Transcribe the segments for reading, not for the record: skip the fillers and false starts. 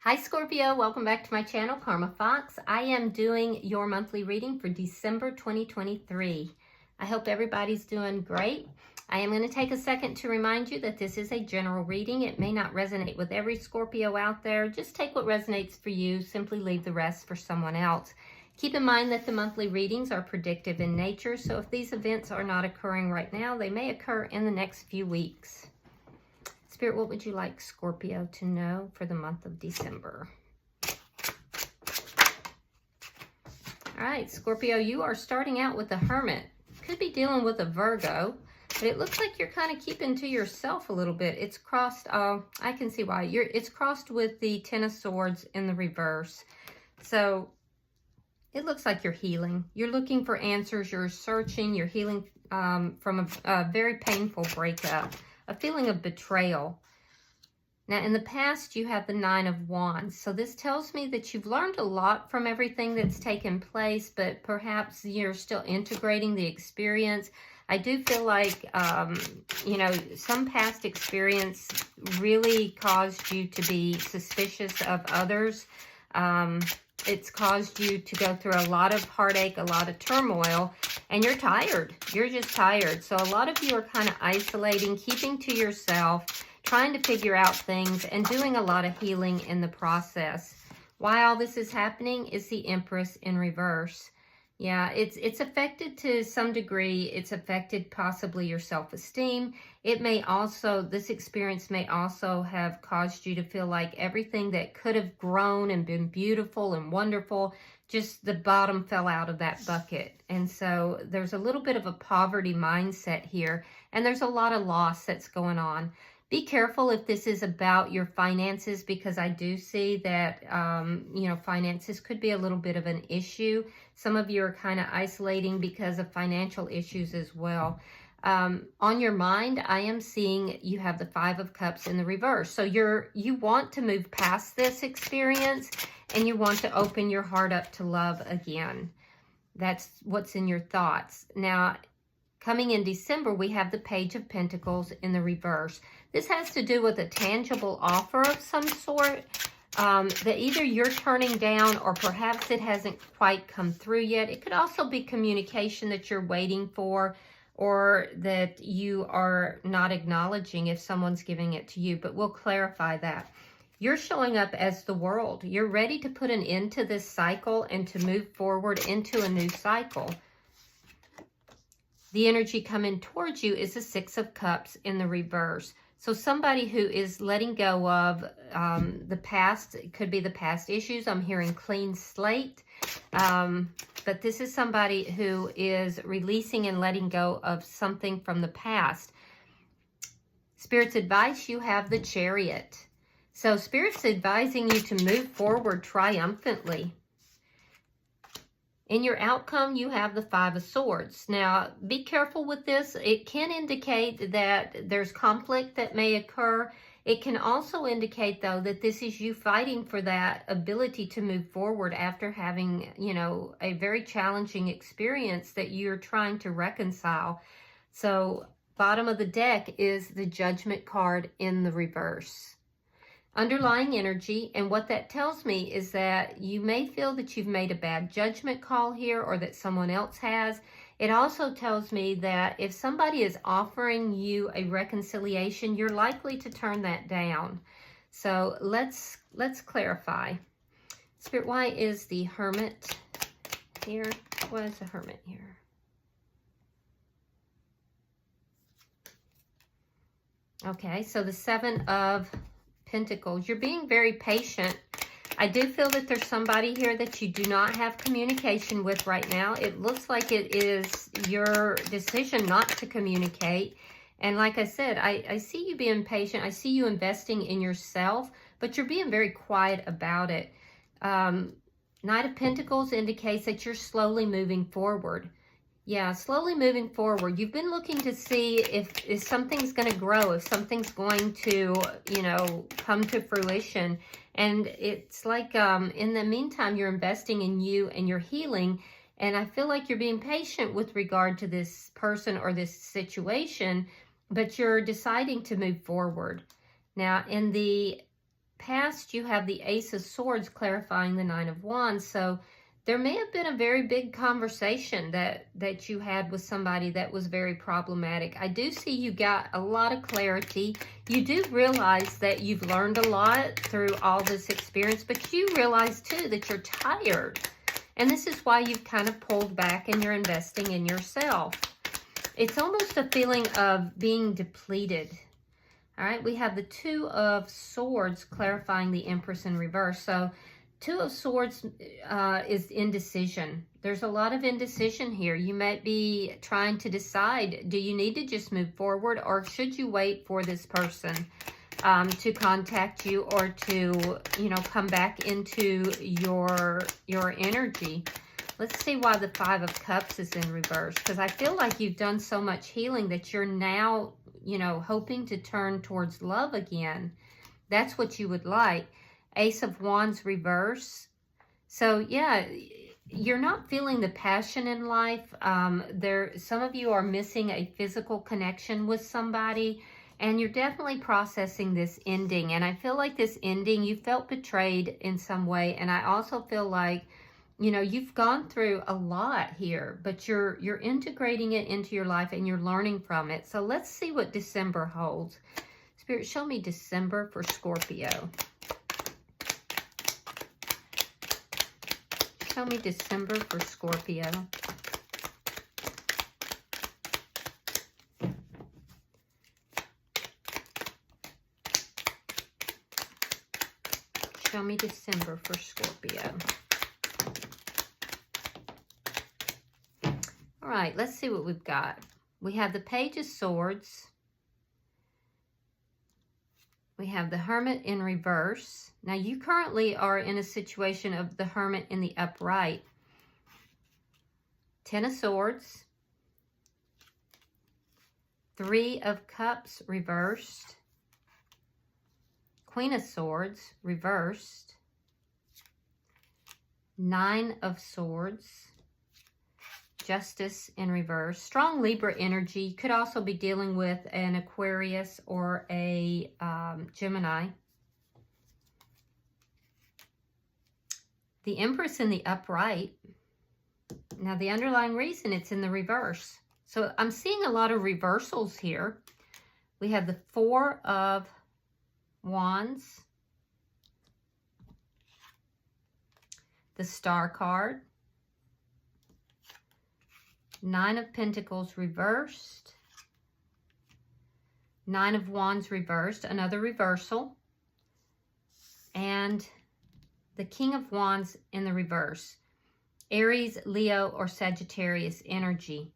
Hi Scorpio, welcome back to my channel, Karma Fox. I am doing your monthly reading for December 2023. I hope everybody's doing great. I am going to take a second to remind you that this is a general reading. It may not resonate with every Scorpio out there. Just take what resonates for you. Simply leave the rest for someone else. Keep in mind that the monthly readings are predictive in nature, so if these events are not occurring right now, they may occur in the next few weeks. Spirit, what would you like Scorpio to know for the month of December? All right, Scorpio, you are starting out with the Hermit. Could be dealing with a Virgo, but it looks like you're kind of keeping to yourself a little bit. It's crossed, I can see why. It's crossed with the Ten of Swords in the reverse. So it looks like you're healing. You're looking for answers. You're searching. You're healing from a very painful breakup. A feeling of betrayal. Now, in the past, you have the Nine of Wands. So this tells me that you've learned a lot from everything that's taken place, but perhaps you're still integrating the experience. I do feel like, you know, some past experience really caused you to be suspicious of others. It's caused you to go through a lot of heartache, a lot of turmoil, and you're tired. You're just tired. So a lot of you are kind of isolating, keeping to yourself, trying to figure out things, and doing a lot of healing in the process. Why all this is happening is the Empress in reverse. Yeah, it's affected to some degree. It's affected possibly your self-esteem. It may also, this experience may also have caused you to feel like everything that could have grown and been beautiful and wonderful, just the bottom fell out of that bucket. And so there's a little bit of a poverty mindset here, and there's a lot of loss that's going on. Be careful if this is about your finances, because I do see that, you know, finances could be a little bit of an issue. Some of you are kind of isolating because of financial issues as well. On your mind, I am seeing you have the Five of Cups in the reverse. So you want to move past this experience, and you want to open your heart up to love again. That's what's in your thoughts. Now, coming in December, we have the Page of Pentacles in the reverse. This has to do with a tangible offer of some sort that either you're turning down, or perhaps it hasn't quite come through yet. It could also be communication that you're waiting for, or that you are not acknowledging if someone's giving it to you, but we'll clarify that. You're showing up as the world. You're ready to put an end to this cycle and to move forward into a new cycle. The energy coming towards you is the Six of Cups in the reverse. So somebody who is letting go of the past, it could be the past issues. I'm hearing clean slate. But this is somebody who is releasing and letting go of something from the past. Spirit's advice, you have the Chariot. So Spirit's advising you to move forward triumphantly. In your outcome, you have the Five of Swords. Now, be careful with this. It can indicate that there's conflict that may occur. It can also indicate, though, that this is you fighting for that ability to move forward after having, you know, a very challenging experience that you're trying to reconcile. So, bottom of the deck is the Judgment card in the reverse. Underlying energy, and what that tells me is that you may feel that you've made a bad judgment call here, or that someone else has. It also tells me that if somebody is offering you a reconciliation, you're likely to turn that down. So let's clarify. Spirit, why is the Hermit here? Why is the Hermit here? Okay, so the Seven of Pentacles. You're being very patient. I do feel that there's somebody here that you do not have communication with right now. It looks like it is your decision not to communicate. And like I said, I see you being patient. I see you investing in yourself, but you're being very quiet about it. Knight of Pentacles indicates that you're slowly moving forward. Yeah, slowly moving forward. You've been looking to see if something's going to grow, if something's going to, you know, come to fruition. And it's like in the meantime, you're investing in you and your healing. And I feel like you're being patient with regard to this person or this situation, but you're deciding to move forward. Now, in the past, you have the Ace of Swords clarifying the Nine of Wands. So there may have been a very big conversation that you had with somebody that was very problematic. I do see you got a lot of clarity. You do realize that you've learned a lot through all this experience, but you realize too that you're tired. And this is why you've kind of pulled back and you're investing in yourself. It's almost a feeling of being depleted. All right, we have the Two of Swords clarifying the Empress in reverse. So Two of Swords is indecision. There's a lot of indecision here. You might be trying to decide, do you need to just move forward, or should you wait for this person to contact you, or to, you know, come back into your energy? Let's see why the Five of Cups is in reverse, because I feel like you've done so much healing that you're now, you know, hoping to turn towards love again. That's what you would like. Ace of Wands reverse. So yeah, you're not feeling the passion in life. Some of you are missing a physical connection with somebody, and you're definitely processing this ending. And I feel like this ending, you felt betrayed in some way. And I also feel like, you know, you've gone through a lot here, but you're integrating it into your life and you're learning from it. So let's see what December holds. Spirit, show me December for Scorpio. Show me December for Scorpio. Show me December for Scorpio. All right, let's see what we've got. We have the Page of Swords. We have the Hermit in reverse. Now, you currently are in a situation of the Hermit in the upright. Ten of Swords. Three of Cups reversed. Queen of Swords reversed. Nine of Swords. Justice in reverse. Strong Libra energy. You could also be dealing with an Aquarius or a Gemini. The Empress in the upright. Now, the underlying reason it's in the reverse. So I'm seeing a lot of reversals here. We have the Four of Wands. The Star card. Nine of Pentacles reversed. Nine of Wands reversed, another reversal. And the King of Wands in the reverse. Aries, Leo, or Sagittarius energy.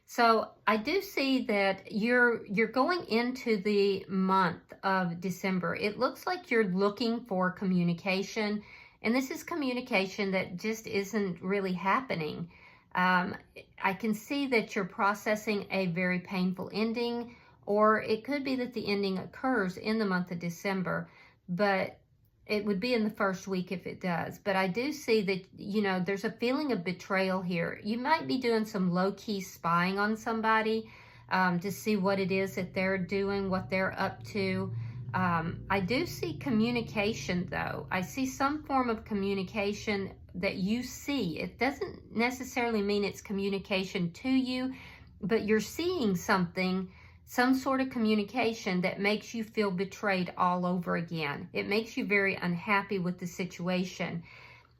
So I do see that you're going into the month of December. It looks like you're looking for communication. And this is communication that just isn't really happening. I can see that you're processing a very painful ending, or it could be that the ending occurs in the month of December, but it would be in the first week if it does. But I do see that, you know, there's a feeling of betrayal here. You might be doing some low-key spying on somebody to see what it is that they're doing, what they're up to. I do see communication, though. I see some form of communication that you see. It doesn't necessarily mean it's communication to you, but you're seeing something, some sort of communication that makes you feel betrayed all over again. It makes you very unhappy with the situation.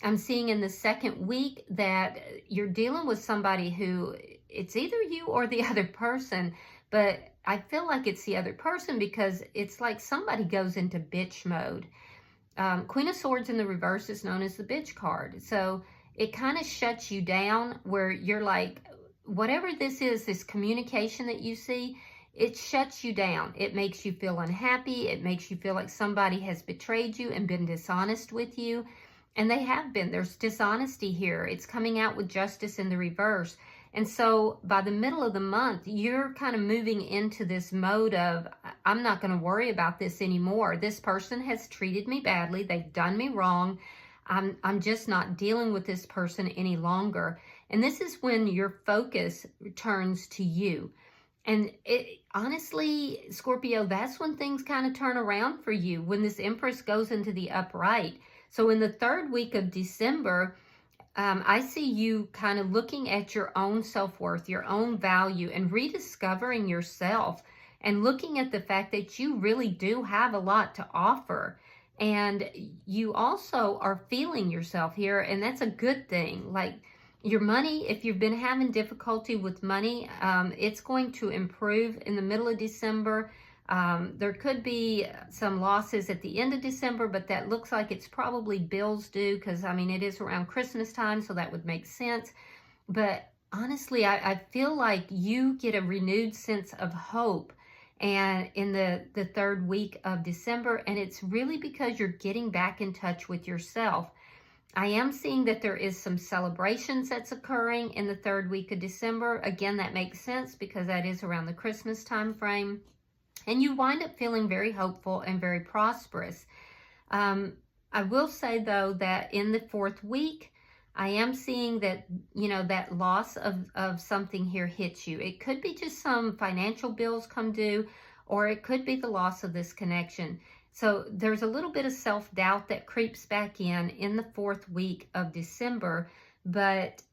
I'm seeing in the second week that you're dealing with somebody who, it's either you or the other person, but I feel like it's the other person because it's like somebody goes into bitch mode. Queen of Swords in the reverse is known as the bitch card. So it kind of shuts you down where you're like, whatever this is, this communication that you see, it shuts you down. It makes you feel unhappy. It makes you feel like somebody has betrayed you and been dishonest with you. And they have been. There's dishonesty here. It's coming out with Justice in the reverse. And so by the middle of the month, you're kind of moving into this mode of, I'm not going to worry about this anymore. This person has treated me badly. They've done me wrong. I'm just not dealing with this person any longer. And this is when your focus turns to you. And honestly, Scorpio, that's when things kind of turn around for you, when this Empress goes into the upright. So in the third week of December, I see you kind of looking at your own self-worth, your own value, and rediscovering yourself, and looking at the fact that you really do have a lot to offer. And you also are feeling yourself here, and that's a good thing. Like, your money, if you've been having difficulty with money, it's going to improve in the middle of December. There could be some losses at the end of December, but that looks like it's probably bills due, because, I mean, it is around Christmas time, so that would make sense. But honestly, I feel like you get a renewed sense of hope and in the third week of December, and it's really because you're getting back in touch with yourself. I am seeing that there is some celebrations that's occurring in the third week of December. Again, that makes sense because that is around the Christmas time frame. And you wind up feeling very hopeful and very prosperous. I will say, though, that in the fourth week, I am seeing that, you know, that loss of something here hits you. It could be just some financial bills come due, or it could be the loss of this connection. So there's a little bit of self-doubt that creeps back in the fourth week of December, but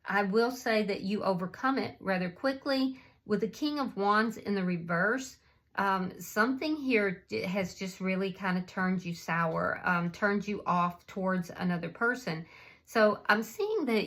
I will say that you overcome it rather quickly. With the King of Wands in the reverse, something here has just really kind of turned you sour, turned you off towards another person. So I'm seeing that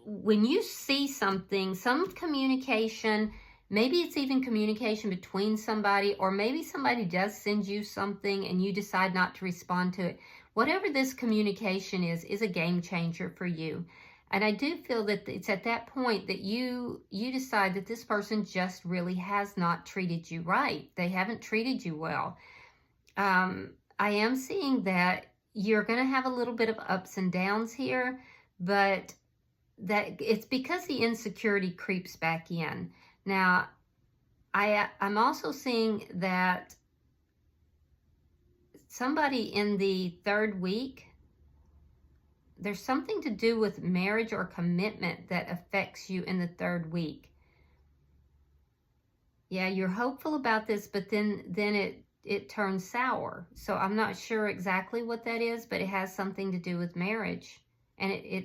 when you see something, some communication, maybe it's even communication between somebody, or maybe somebody does send you something and you decide not to respond to it. Whatever this communication is a game changer for you. And I do feel that it's at that point that you decide that this person just really has not treated you right. They haven't treated you well. I am seeing that you're going to have a little bit of ups and downs here, but that it's because the insecurity creeps back in. Now, I'm also seeing that somebody in the third week, there's something to do with marriage or commitment that affects you in the third week. Yeah, you're hopeful about this, but then it turns sour. So I'm not sure exactly what that is, but it has something to do with marriage. And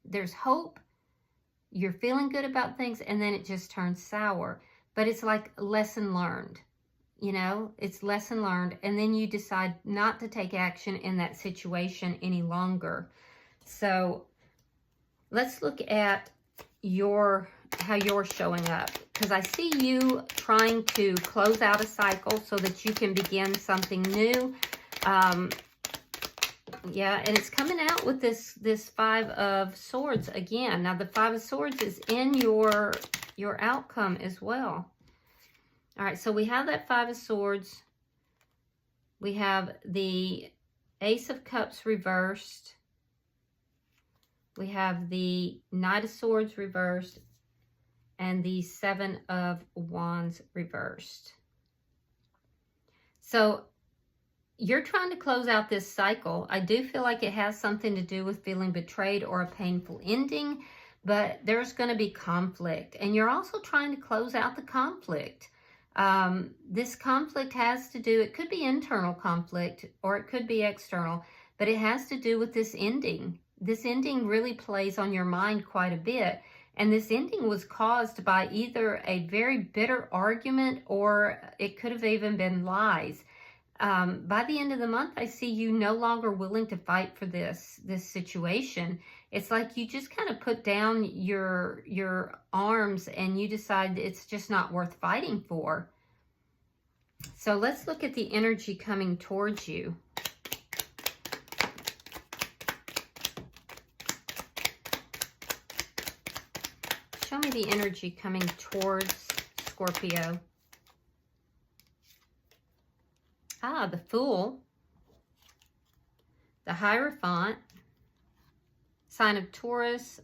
there's hope. You're feeling good about things, and then it just turns sour. But it's like lesson learned, you know, it's lesson learned. And then you decide not to take action in that situation any longer. So let's look at how you're showing up. Because I see you trying to close out a cycle so that you can begin something new. Yeah, and it's coming out with this Five of Swords again. Now, the Five of Swords is in your outcome as well. All right, so we have that Five of Swords. We have the Ace of Cups reversed. We have the Knight of Swords reversed. And the Seven of Wands reversed. So you're trying to close out this cycle. I do feel like it has something to do with feeling betrayed or a painful ending, but there's going to be conflict. And you're also trying to close out the conflict. This conflict has to do, it could be internal conflict or it could be external, but it has to do with this ending. This ending really plays on your mind quite a bit. And this ending was caused by either a very bitter argument, or it could have even been lies. By the end of the month, I see you no longer willing to fight for this situation. It's like you just kind of put down your arms and you decide it's just not worth fighting for. So let's look at the energy coming towards you. Show me the energy coming towards Scorpio. Ah, the Fool, the Hierophant, sign of Taurus,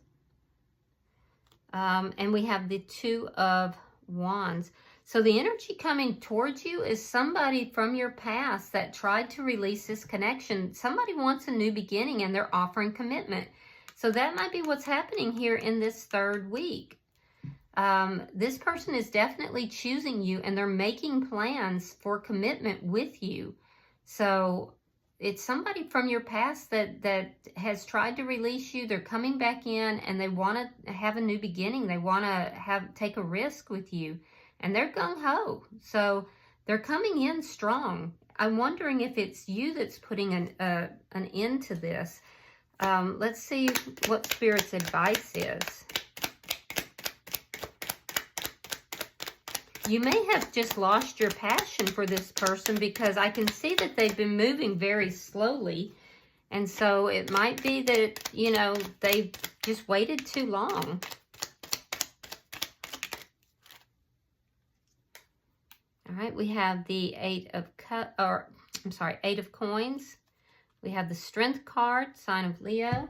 and we have the Two of Wands. So the energy coming towards you is somebody from your past that tried to release this connection. Somebody wants a new beginning and they're offering commitment. So that might be what's happening here in this third week. This person is definitely choosing you, and they're making plans for commitment with you. So it's somebody from your past that has tried to release you. They're coming back in, and they want to have a new beginning. They want to take a risk with you, and they're gung-ho. So they're coming in strong. I'm wondering if it's you that's putting an end to this. Let's see what Spirit's advice is. You may have just lost your passion for this person, because I can see that they've been moving very slowly. And so it might be that, you know, they've just waited too long. All right, we have the Eight of Coins. We have the Strength card, sign of Leo.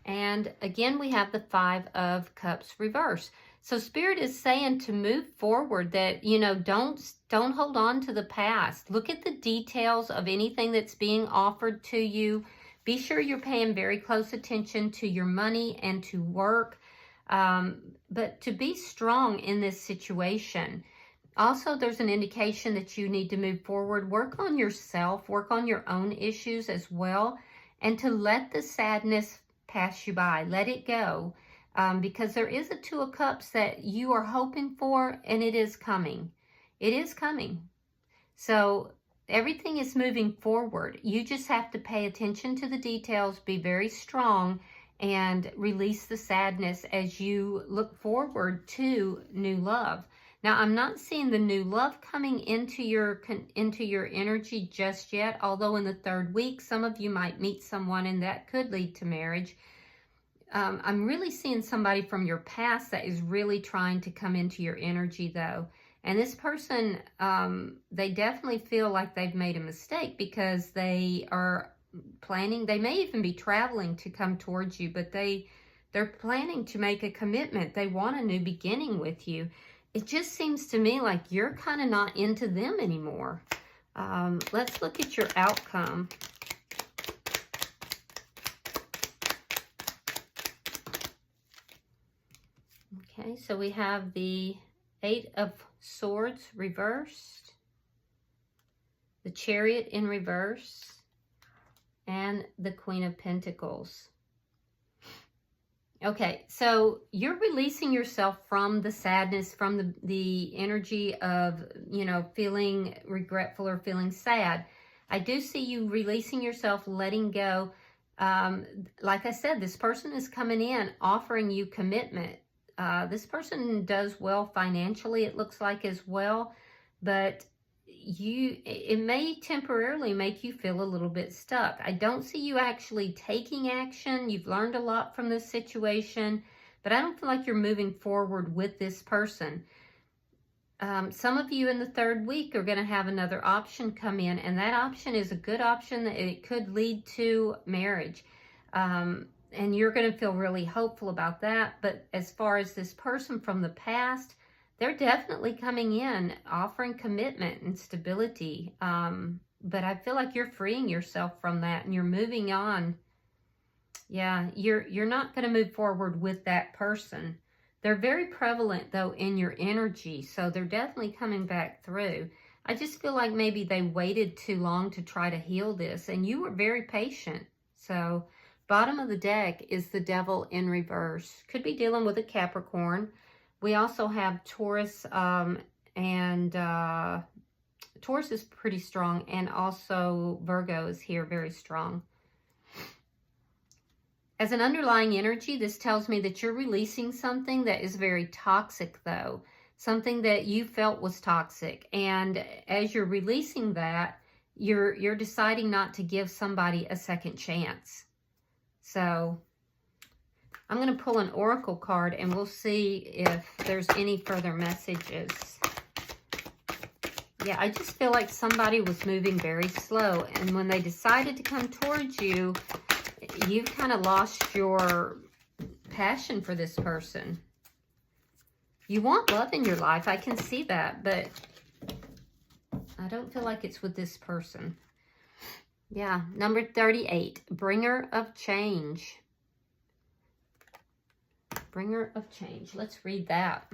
And again, we have the Five of Cups reverse. So Spirit is saying to move forward, that, you know, don't hold on to the past. Look at the details of anything that's being offered to you. Be sure you're paying very close attention to your money and to work, but to be strong in this situation. Also, there's an indication that you need to move forward. Work on yourself, work on your own issues as well, and to let the sadness pass you by. Let it go. Because there is a Two of Cups that you are hoping for, and it is coming. It is coming. So everything is moving forward. You just have to pay attention to the details, be very strong, and release the sadness as you look forward to new love. Now, I'm not seeing the new love coming into your energy just yet, although in the third week, some of you might meet someone, and that could lead to marriage. I'm really seeing somebody from your past that is really trying to come into your energy, though. And this person, they definitely feel like they've made a mistake, because they are planning, they may even be traveling to come towards you, but they're planning to make a commitment. They want a new beginning with you. It just seems to me like you're kind of not into them anymore. Let's look at your outcome. Okay, so we have the Eight of Swords reversed, the Chariot in reverse, and the Queen of Pentacles. Okay, so you're releasing yourself from the sadness, from the energy of, you know, feeling regretful or feeling sad. I do see you releasing yourself, letting go. Like I said, this person is coming in, offering you commitment. This person does well financially, it looks like, as well, but it may temporarily make you feel a little bit stuck. I don't see you actually taking action. You've learned a lot from this situation, but I don't feel like you're moving forward with this person. Some of you in the third week are going to have another option come in, and that option is a good option. It could lead to marriage. And you're going to feel really hopeful about that. But as far as this person from the past, they're definitely coming in, offering commitment and stability. But I feel like you're freeing yourself from that, and you're moving on. Yeah, you're not going to move forward with that person. They're very prevalent, though, in your energy, so they're definitely coming back through. I just feel like maybe they waited too long to try to heal this, and you were very patient. So bottom of the deck is the Devil in reverse. Could be dealing with a Capricorn. We also have Taurus, and Taurus is pretty strong, and also Virgo is here very strong. As an underlying energy, this tells me that you're releasing something that is very toxic, though. Something that you felt was toxic. And as you're releasing that, you're deciding not to give somebody a second chance. So I'm going to pull an oracle card, and we'll see if there's any further messages. Yeah, I just feel like somebody was moving very slow, and when they decided to come towards you, you've kind of lost your passion for this person. You want love in your life, I can see that, but I don't feel like it's with this person. Yeah, number 38, bringer of change. Bringer of change. Let's read that.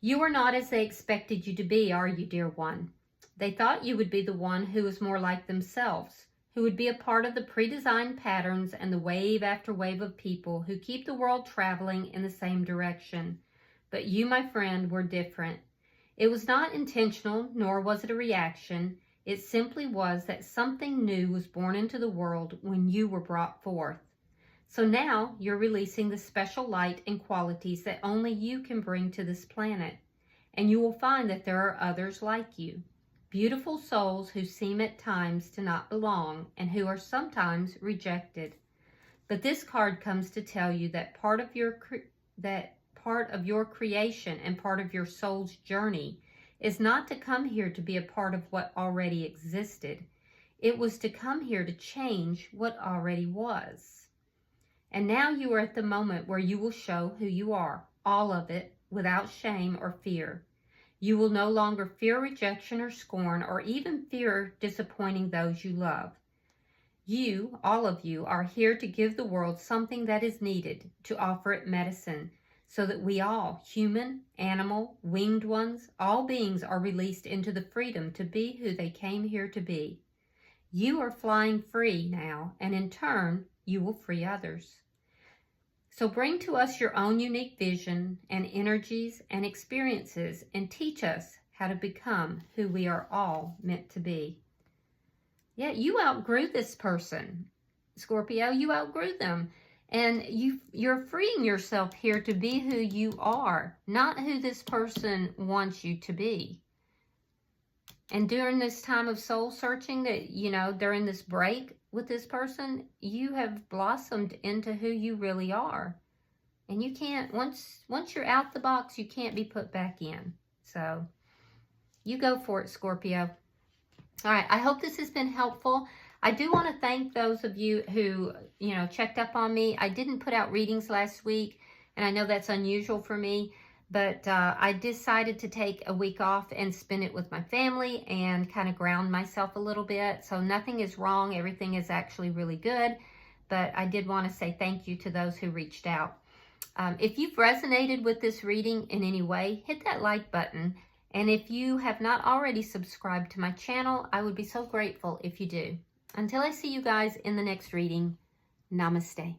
You are not as they expected you to be, are you, dear one? They thought you would be the one who was more like themselves, who would be a part of the pre-designed patterns and the wave after wave of people who keep the world traveling in the same direction. But you, my friend, were different. It was not intentional, nor was it a reaction. It simply was that something new was born into the world when you were brought forth. So now you're releasing the special light and qualities that only you can bring to this planet. And you will find that there are others like you. Beautiful souls who seem at times to not belong and who are sometimes rejected. But this card comes to tell you that part of your creation and part of your soul's journey is not to come here to be a part of what already existed. It was to come here to change what already was. And now you are at the moment where you will show who you are, all of it, without shame or fear. You will no longer fear rejection or scorn or even fear disappointing those you love. You, all of you, are here to give the world something that is needed, to offer it medicine, so that we all, human, animal, winged ones, all beings are released into the freedom to be who they came here to be. You are flying free now, and in turn, you will free others. So bring to us your own unique vision and energies and experiences and teach us how to become who we are all meant to be. Yeah, you outgrew this person, Scorpio. You outgrew them. And you're freeing yourself here to be who you are, not who this person wants you to be. And during this time of soul searching that, during this break with this person, you have blossomed into who you really are. And you can't, once you're out the box, you can't be put back in. So you go for it, Scorpio. All right, I hope this has been helpful. I do want to thank those of you who, checked up on me. I didn't put out readings last week, and I know that's unusual for me. But I decided to take a week off and spend it with my family and kind of ground myself a little bit. So nothing is wrong. Everything is actually really good. But I did want to say thank you to those who reached out. If you've resonated with this reading in any way, hit that like button. And if you have not already subscribed to my channel, I would be so grateful if you do. Until I see you guys in the next reading, namaste.